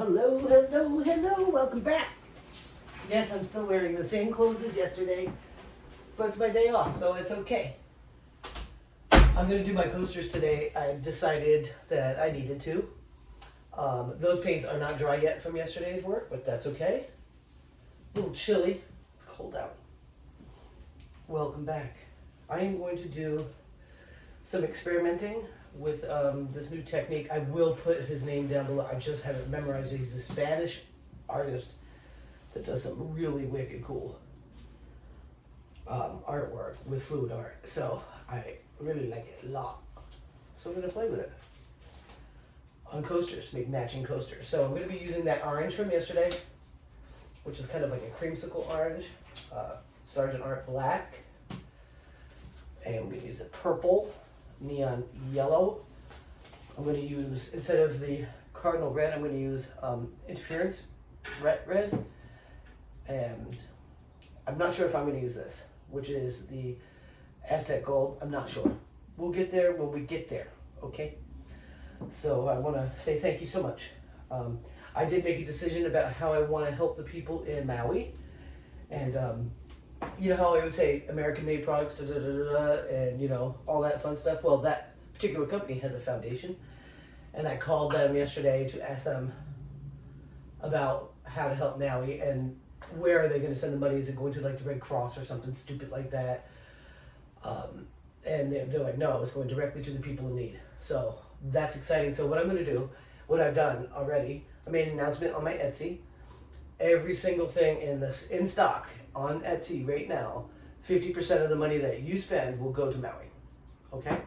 Hello, hello, hello, welcome back. Yes, I'm still wearing the same clothes as yesterday, but it's my day off, so it's okay. I'm gonna do my coasters today. I decided that I needed to. Those paints are not dry yet from yesterday's work, but that's okay. A little chilly, it's cold out. Welcome back. I am going to do some experimenting with this new technique. I will put his name down below. I just haven't memorized it. He's a Spanish artist that does some really wicked cool artwork with fluid art. So I really like it a lot. So I'm going to play with it on coasters, make matching coasters. So I'm going to be using that orange from yesterday, which is kind of like a creamsicle orange, Sergeant Art black, and I'm going to use a purple, neon yellow. I'm going to use, instead of the cardinal red, I'm going to use interference red, and I'm not sure if I'm going to use this, which is the Aztec gold. I'm not sure. We'll get there when we get there, okay? So I want to say thank you so much. I did make a decision about how I want to help the people in Maui, and you know how I would say American-made products, and you know all that fun stuff. Well, that particular company has a foundation, and I called them yesterday to ask them about how to help Maui and where are they going to send the money. Is it going to like the Red Cross or something stupid like that? And they're like, no, it's going directly to the people in need. So that's exciting. So what I'm going to do, what I've done already, I made an announcement on my Etsy. Every single thing in stock on Etsy right now, 50% of the money that you spend will go to Maui. Okay?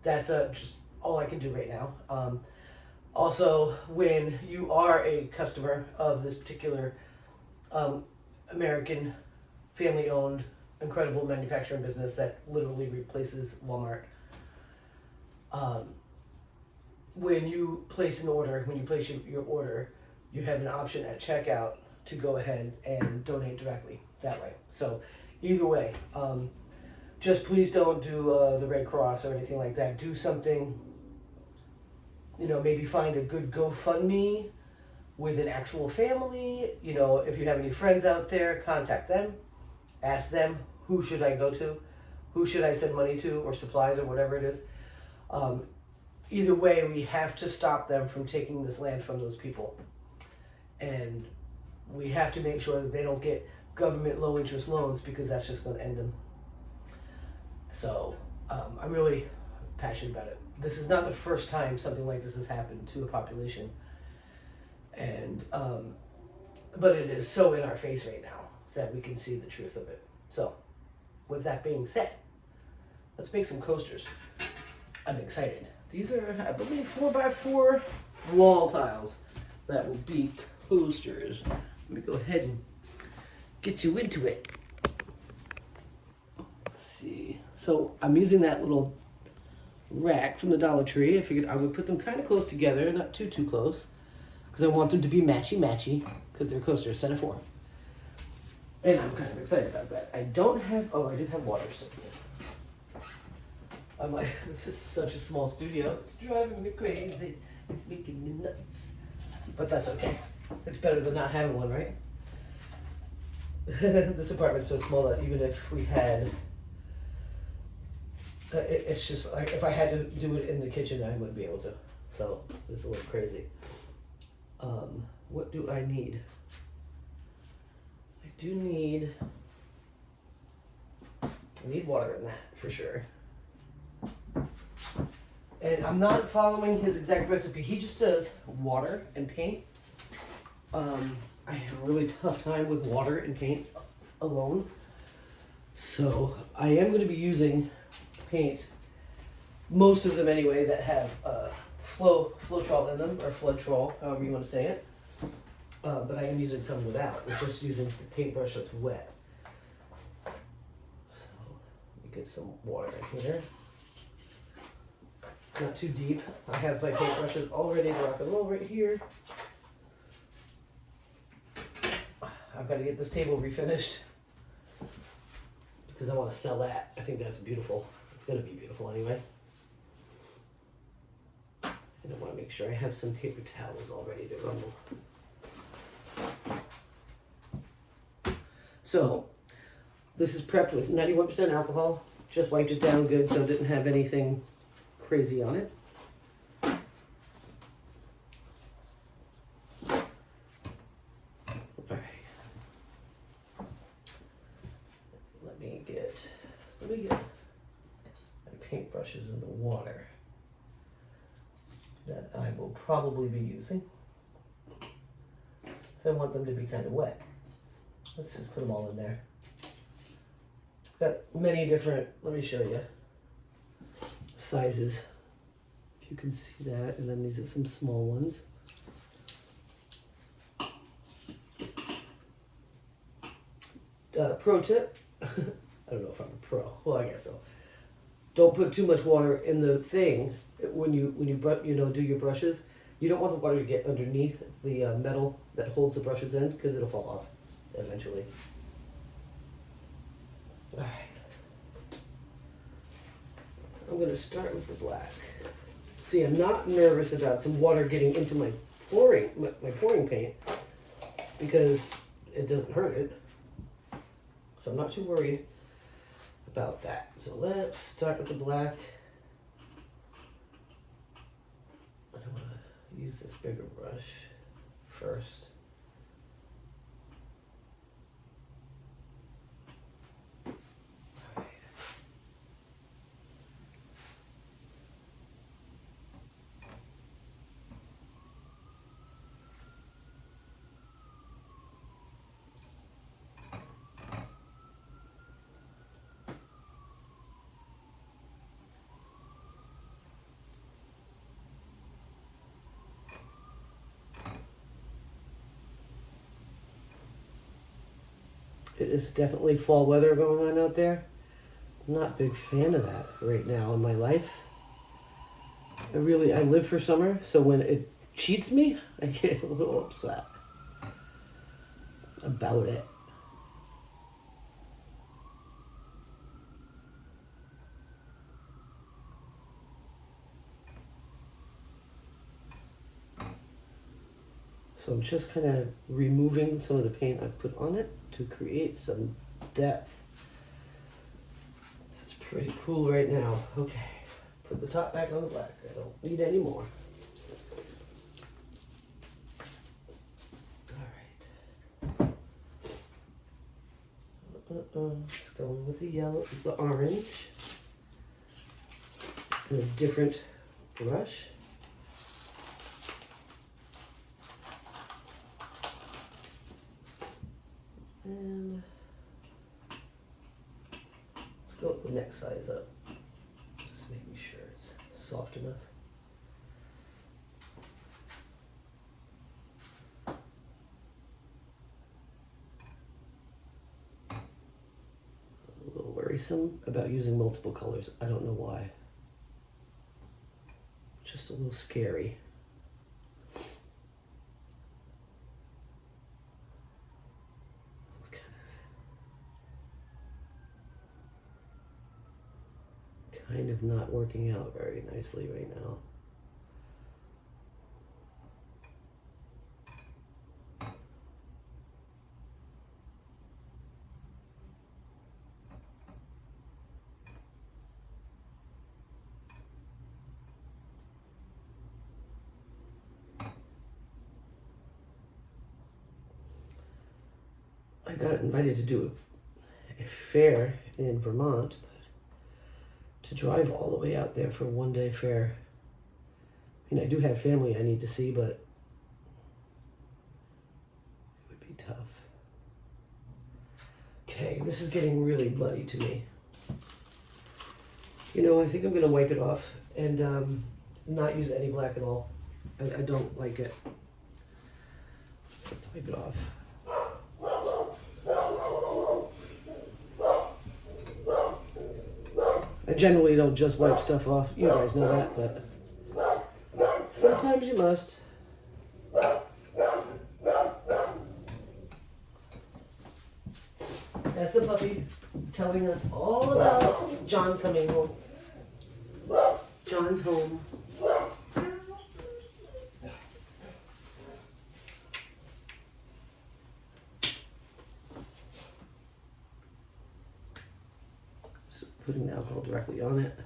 That's just all I can do right now. Also, when you are a customer of this particular American family-owned incredible manufacturing business that literally replaces Walmart, when you place an order, when you place your order, you have an option at checkout to go ahead and donate directly that way. So either way, just please don't do the Red Cross or anything like that. Do something, you know, maybe find a good GoFundMe with an actual family. You know, if you have any friends out there, contact them. Ask them, who should I go to? Who should I send money to, or supplies, or whatever it is. Either way, we have to stop them from taking this land from those people. And we have to make sure that they don't get government low interest loans, because that's just going to end them. So I'm really passionate about it. This is not the first time something like this has happened to a population. And but it is so in our face right now that we can see the truth of it. So with that being said, let's make some coasters. I'm excited. These are, I believe, 4x4 wall tiles that will be coasters. Let me go ahead and get you into it. Let's see. So I'm using that little rack from the Dollar Tree. I figured I would put them kind of close together, not too close, because I want them to be matchy, because they're coasters, set of 4. And I'm kind of excited about that. I don't have, oh, I do have water soaked in. I'm like, this is such a small studio. It's driving me crazy. It's making me nuts. But that's okay. It's better than not having one, right? This apartment's so small that even if we had, it's just like, if I had to do it in the kitchen, I wouldn't be able to. So it's a little crazy. What do I need? I need water in that for sure. And I'm not following his exact recipe. He just does water and paint. I have a really tough time with water and paint alone. So I am going to be using paints, most of them anyway, that have Floetrol in them, or Floetrol, however you want to say it. But I am using some without. We're just using a paintbrush that's wet. So let me get some water in here. Not too deep. I have my paintbrushes all ready to rock and roll right here. I've got to get this table refinished because I want to sell that. I think that's beautiful. It's going to be beautiful anyway. And I want to make sure I have some paper towels all ready to rumble. So this is prepped with 91% alcohol. Just wiped it down good so it didn't have anything crazy on it. Alright. Let me get my paintbrushes in the water that I will probably be using. So I want them to be kind of wet. Let's just put them all in there. Got many different, let me show you, sizes. If you can see that, and then these are some small ones. Pro tip, I don't know if I'm a pro, well I guess so. Don't put too much water in the thing when you do your brushes. You don't want the water to get underneath the metal that holds the brushes in because it'll fall off eventually. Alright. I'm going to start with the black. See, I'm not nervous about some water getting into my pouring paint because it doesn't hurt it. So I'm not too worried about that. So let's start with the black. I want to use this bigger brush first. It is definitely fall weather going on out there. I'm not a big fan of that right now in my life. I live for summer, so when it cheats me, I get a little upset about it. So I'm just kind of removing some of the paint I put on it to create some depth. That's pretty cool right now. Okay, put the top back on the black. I don't need any more. All right. Just going with the yellow, the orange, and a different brush. And let's go with the next size up. Just making sure it's soft enough. A little worrisome about using multiple colors. I don't know why. Just a little scary. Kind of not working out very nicely right now. I got invited to do a fair in Vermont, to drive all the way out there for a one-day fair. I mean, I do have family I need to see, but it would be tough. Okay, this is getting really muddy to me. You know, I think I'm going to wipe it off and not use any black at all. I don't like it. Let's wipe it off. I generally don't just wipe stuff off. You guys know that, but sometimes you must. That's the puppy telling us all about John coming home. John's home. putting the alcohol directly on it.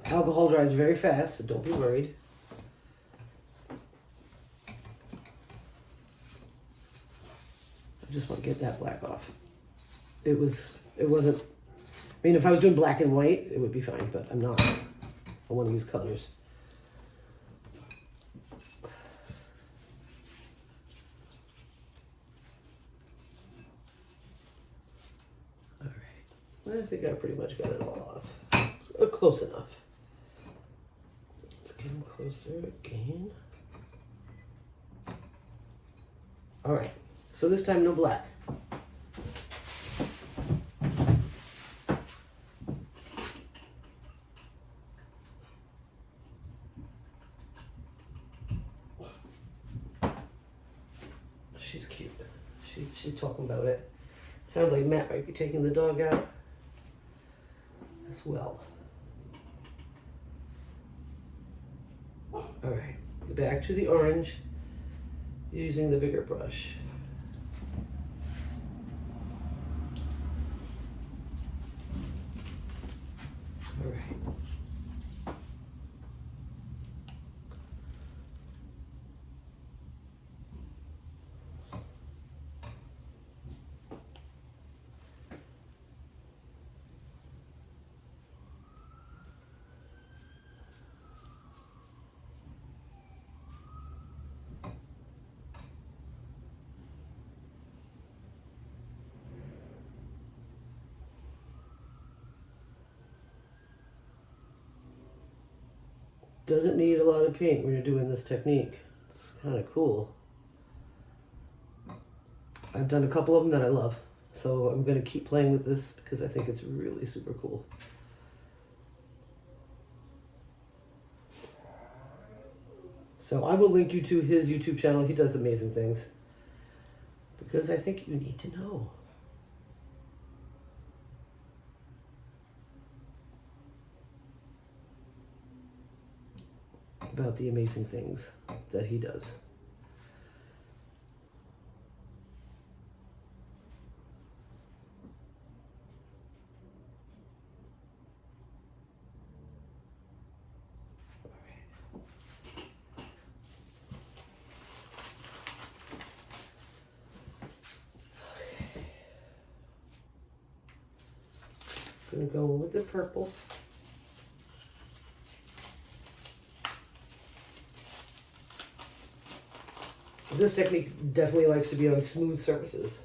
Alcohol dries very fast, so don't be worried. I just want to get that black off. It wasn't, I mean, if I was doing black and white, it would be fine, but I'm not. I want to use colors. All right. I think I pretty much got it all off. Close enough. Let's get them closer again. All right. So this time, no black. She's cute. She's talking about it. Sounds like Matt might be taking the dog out as well. All right, back to the orange using the bigger brush. All right. Doesn't need a lot of paint when you're doing this technique. It's kind of cool. I've done a couple of them that I love, so I'm going to keep playing with this because I think it's really super cool. So I will link you to his YouTube channel. He does amazing things because I think you need to know. About the amazing things that he does. Gonna go with the purple. This technique definitely likes to be on smooth surfaces.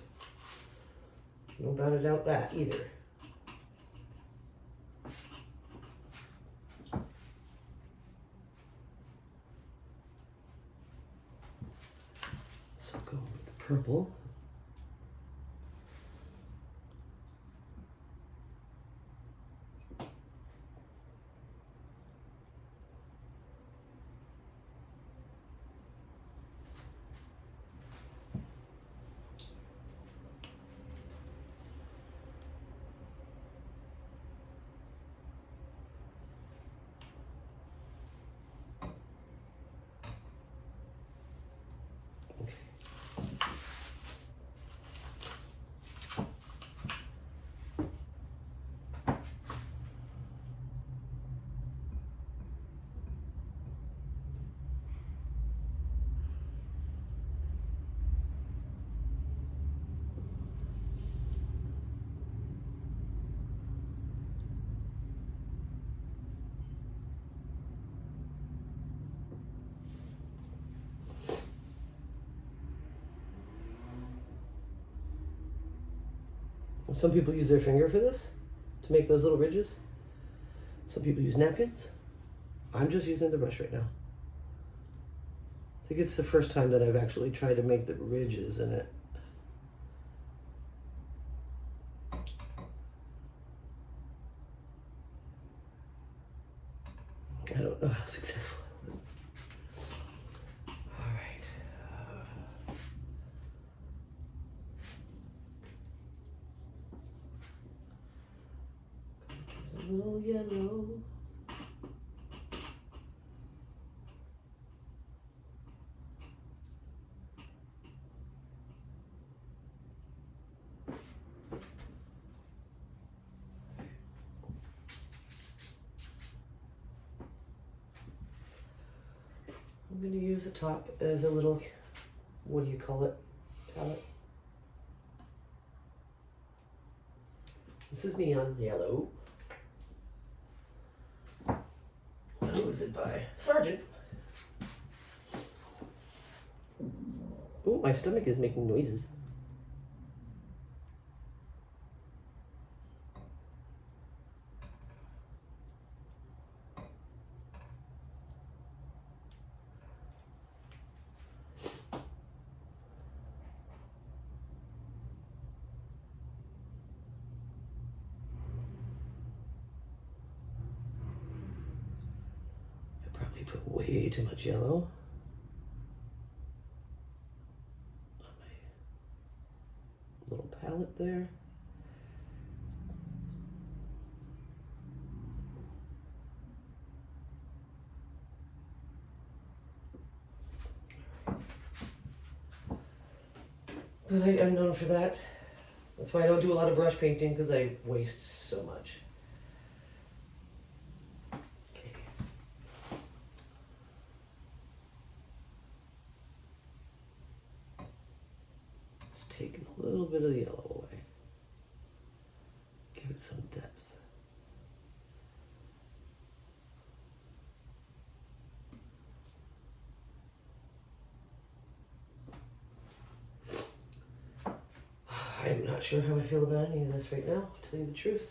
No doubt about that either. So go with the purple. Some people use their finger for this, to make those little ridges. Some people use napkins. I'm just using the brush right now. I think it's the first time that I've actually tried to make the ridges in it. I don't know how successful it was. All right. A little yellow. I'm going to use the top as a little, what do you call it, palette. This is neon yellow. Who is it by? Sergeant. Oh, my stomach is making noises. I probably put way too much yellow on my little palette there. But I'm known for that. That's why I don't do a lot of brush painting, because I waste so much. Okay. Just taking a little bit of the yellow away. Give it some depth. I'm not sure how I feel about any of this right now, to tell you the truth.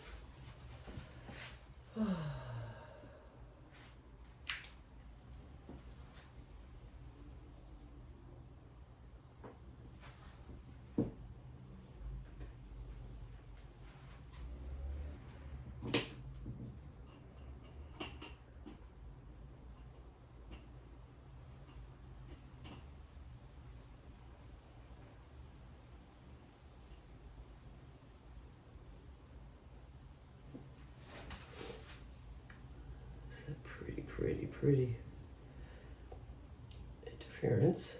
Pretty interference.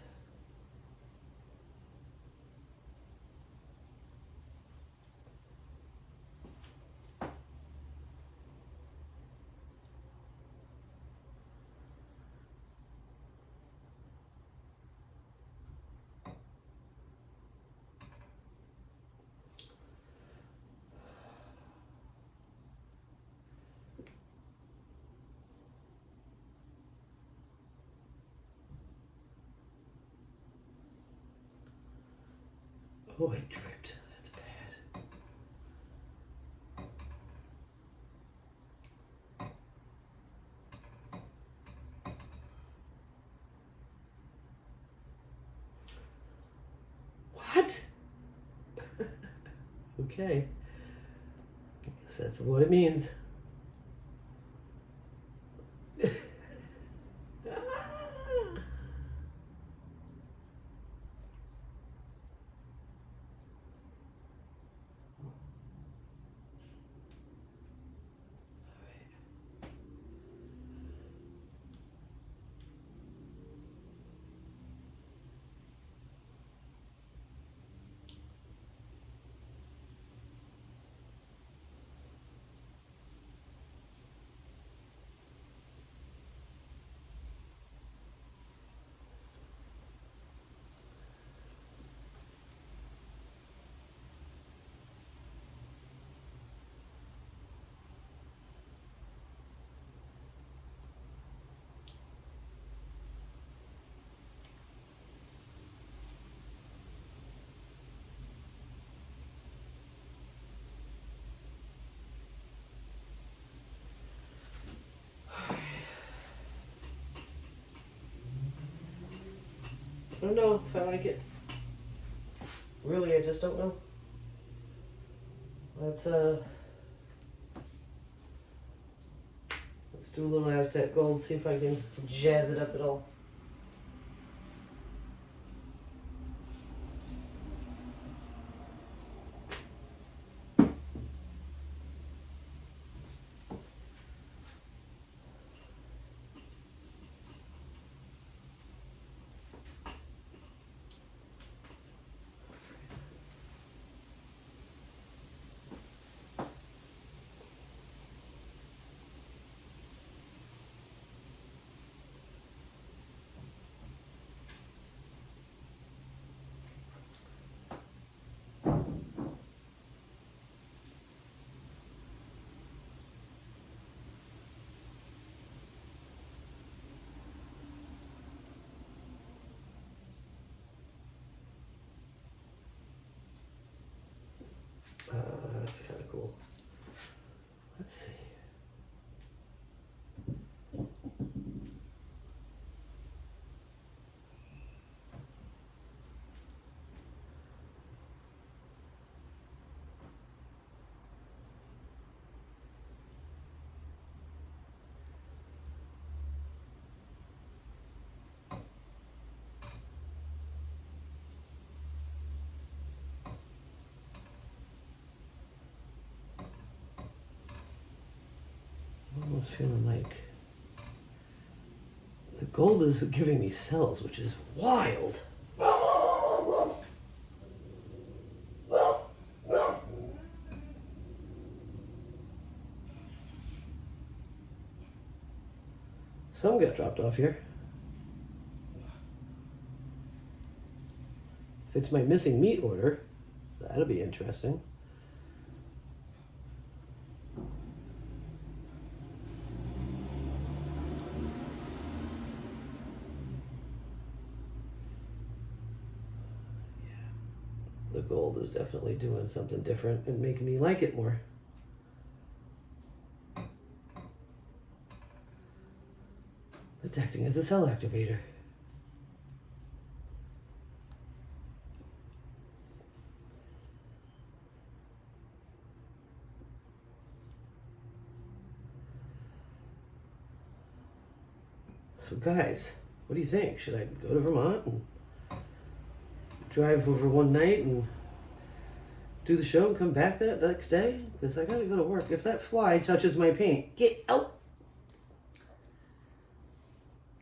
Oh, I dripped. That's bad. What? Okay. I guess that's what it means. I don't know if I like it. Really, I just don't know. Let's do a little Aztec gold, see if I can jazz it up at all. almost feeling like the gold is giving me cells, which is wild. Some got dropped off here. If it's my missing meat order, that'll be interesting. The gold is definitely doing something different and making me like it more. It's acting as a cell activator. So guys, what do you think? Should I go to Vermont and drive over one night and do the show and come back that next day? Because I gotta go to work. If that fly touches my paint, get out!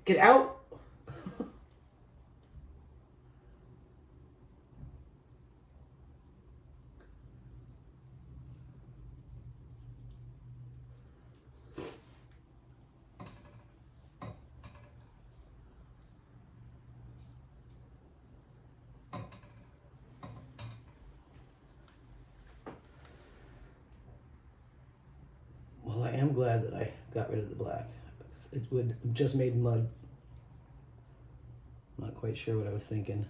Get out! Well, I am glad that I got rid of the black. It would have just made mud. I'm not quite sure what I was thinking.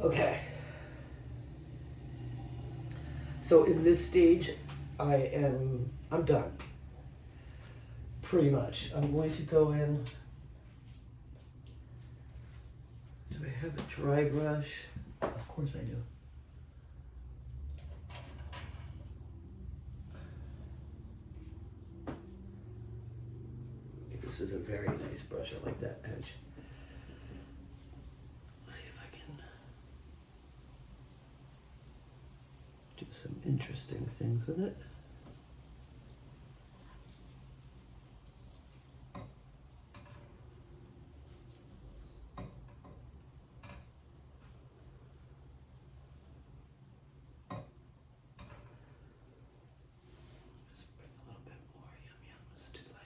Okay. So in this stage, I'm done. Pretty much. I'm going to go in. Do I have a dry brush? Of course I do. This is a very nice brush. I like that edge. Let's see if I can do some interesting things with it. Just bring a little bit more yum-yums to life.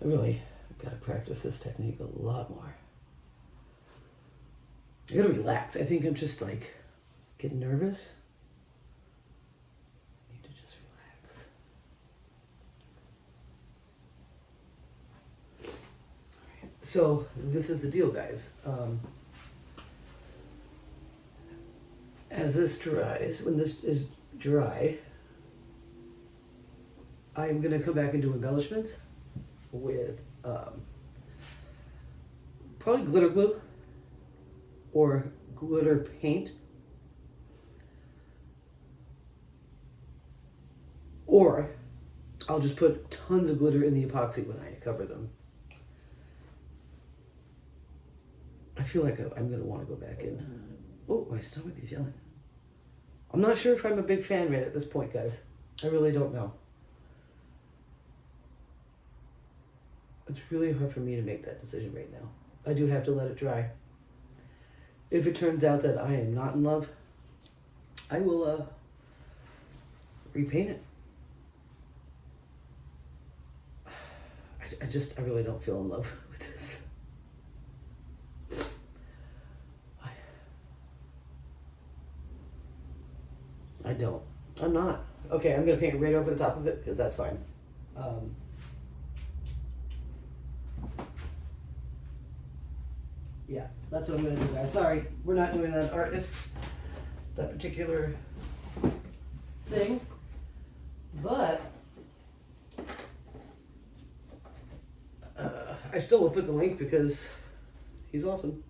I really gotta practice this technique a lot more. I gotta relax. I think I'm just like getting nervous. I need to just relax. So this is the deal, guys. As this dries, when this is dry, I'm gonna come back and do embellishments with probably glitter glue or glitter paint, or I'll just put tons of glitter in the epoxy when I cover them. I feel like I'm gonna want to go back in. Oh, my stomach is yelling. I'm not sure if I'm a big fan right at this point, guys. I really don't know. It's really hard for me to make that decision right now. I do have to let it dry. If it turns out that I am not in love, I will repaint it. I really don't feel in love with this. I don't. I'm not. Okay, I'm gonna paint right over the top of it because that's fine. Yeah, that's what I'm gonna do, guys. Sorry, we're not doing that artist, that particular thing, but I still will put the link because he's awesome.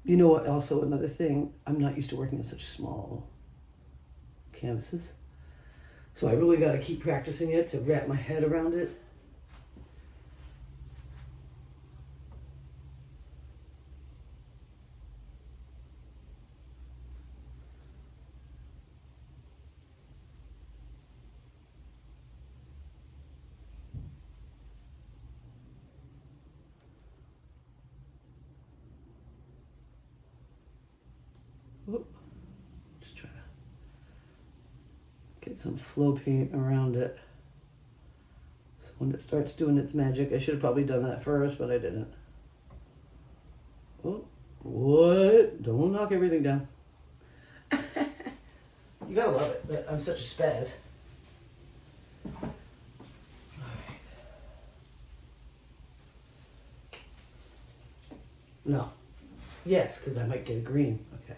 You know what? Also, another thing, I'm not used to working on such small canvases. So I really got to keep practicing it to wrap my head around it. Whoop. Just try to get some flow paint around it. So when it starts doing its magic, I should have probably done that first, but I didn't. Oh, what? Don't knock everything down. You gotta love it that I'm such a spaz. Alright. No. Yes, because I might get a green. Okay.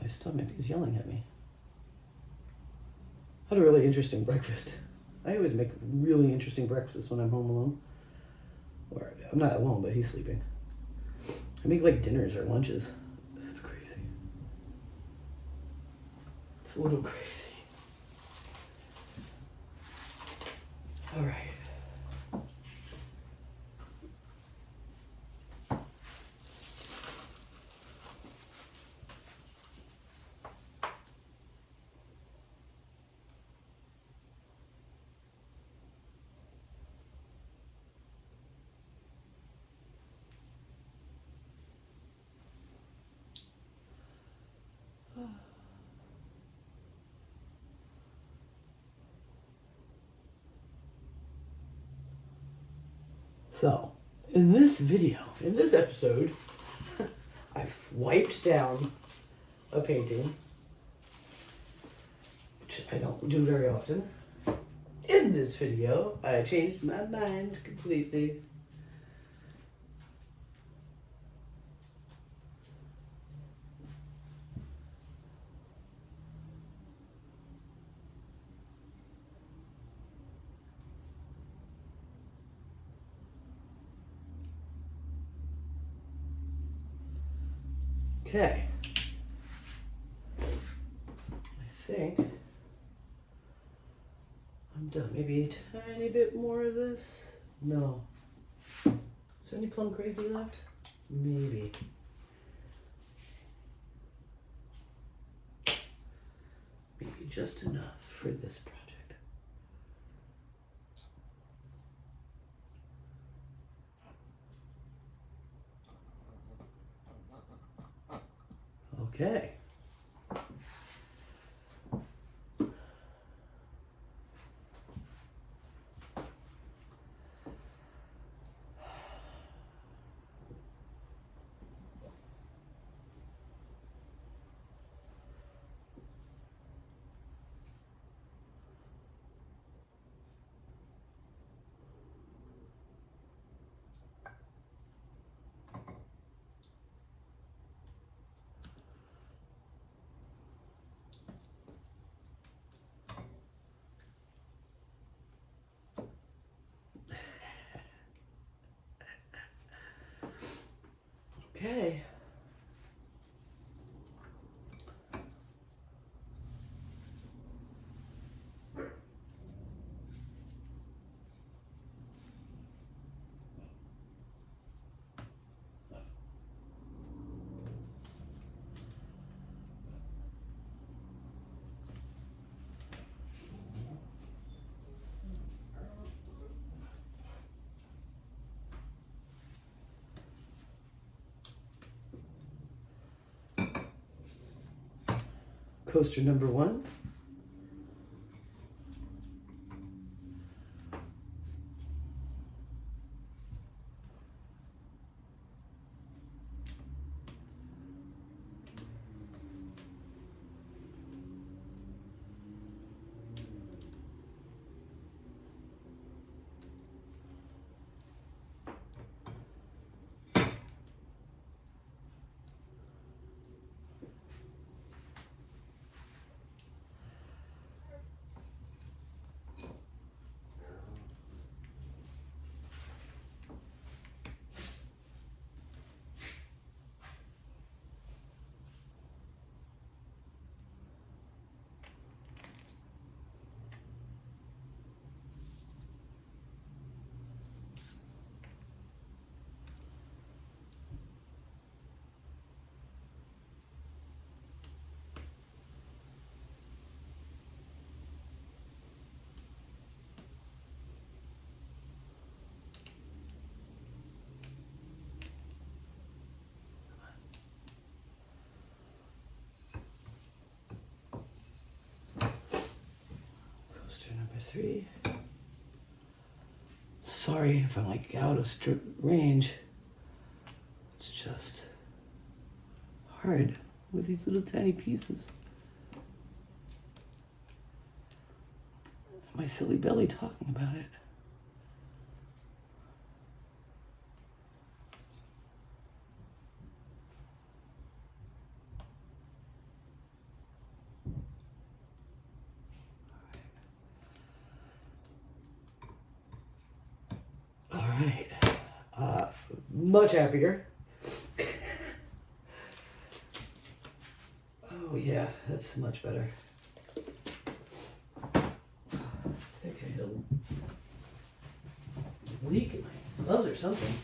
My stomach is yelling at me. I had a really interesting breakfast. I always make really interesting breakfasts when I'm home alone. Or I'm not alone, but he's sleeping. I make like dinners or lunches. That's crazy. It's a little crazy. All right. So, in this video, in this episode, I've wiped down a painting, which I don't do very often. In this video, I changed my mind completely. Okay. I think I'm done. Maybe a tiny bit more of this? No. Is there any plum crazy left? Maybe. Maybe just enough for this project. Okay. Okay. Coaster number 1. Number 3. Sorry if I'm like out of range. It's just hard with these little tiny pieces. My silly belly talking about it. All right. Much happier. Oh yeah, that's much better. I think I had a leak in my gloves or something.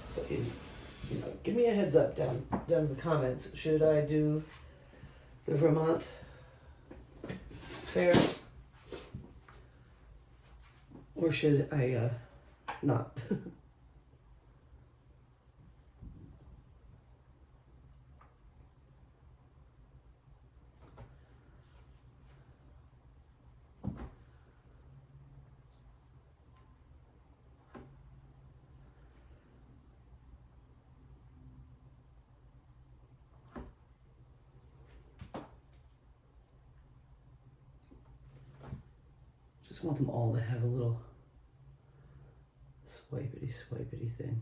So you know, give me a heads up down in the comments. Should I do the Vermont Fair, or should I not? Just want them all to have a little swipity thing.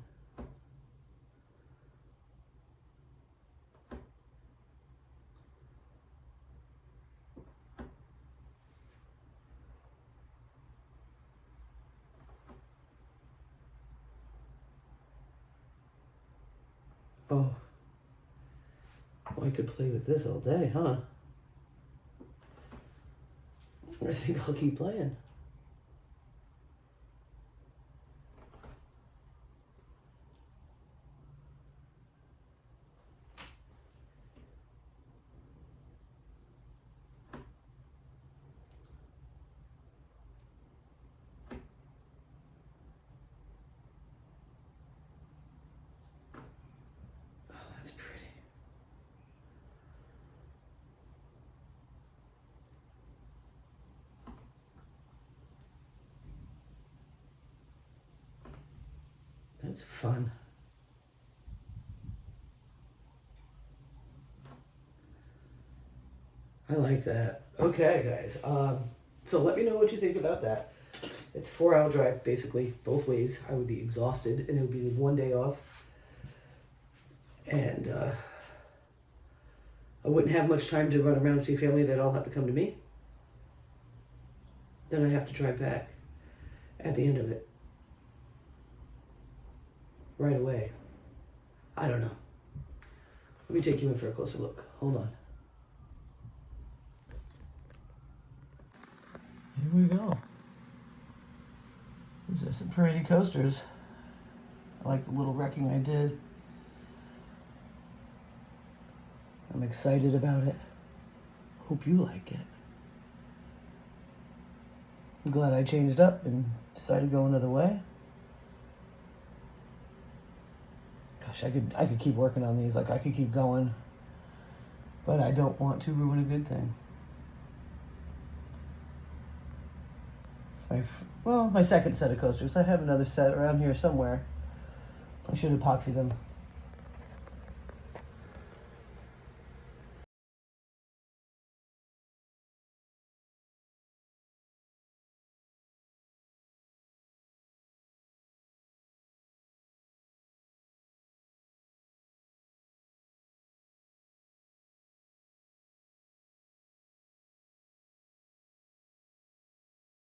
Oh, well, I could play with this all day, huh? I think I'll keep playing. Oh, that's pretty. That's fun. I like that. Okay, guys. So let me know what you think about that. It's a 4-hour drive, basically, both ways. I would be exhausted, and it would be one day off. And I wouldn't have much time to run around and see family. They'd all have to come to me. Then I'd have to drive back at the end of it. Right away. I don't know. Let me take you in for a closer look. Hold on. Here we go. These are some pretty coasters. I like the little wrecking I did. I'm excited about it. Hope you like it. I'm glad I changed up and decided to go another way. Gosh, I could keep working on these. Like, I could keep going. But I don't want to ruin a good thing. It's my second set of coasters. I have another set around here somewhere. I should epoxy them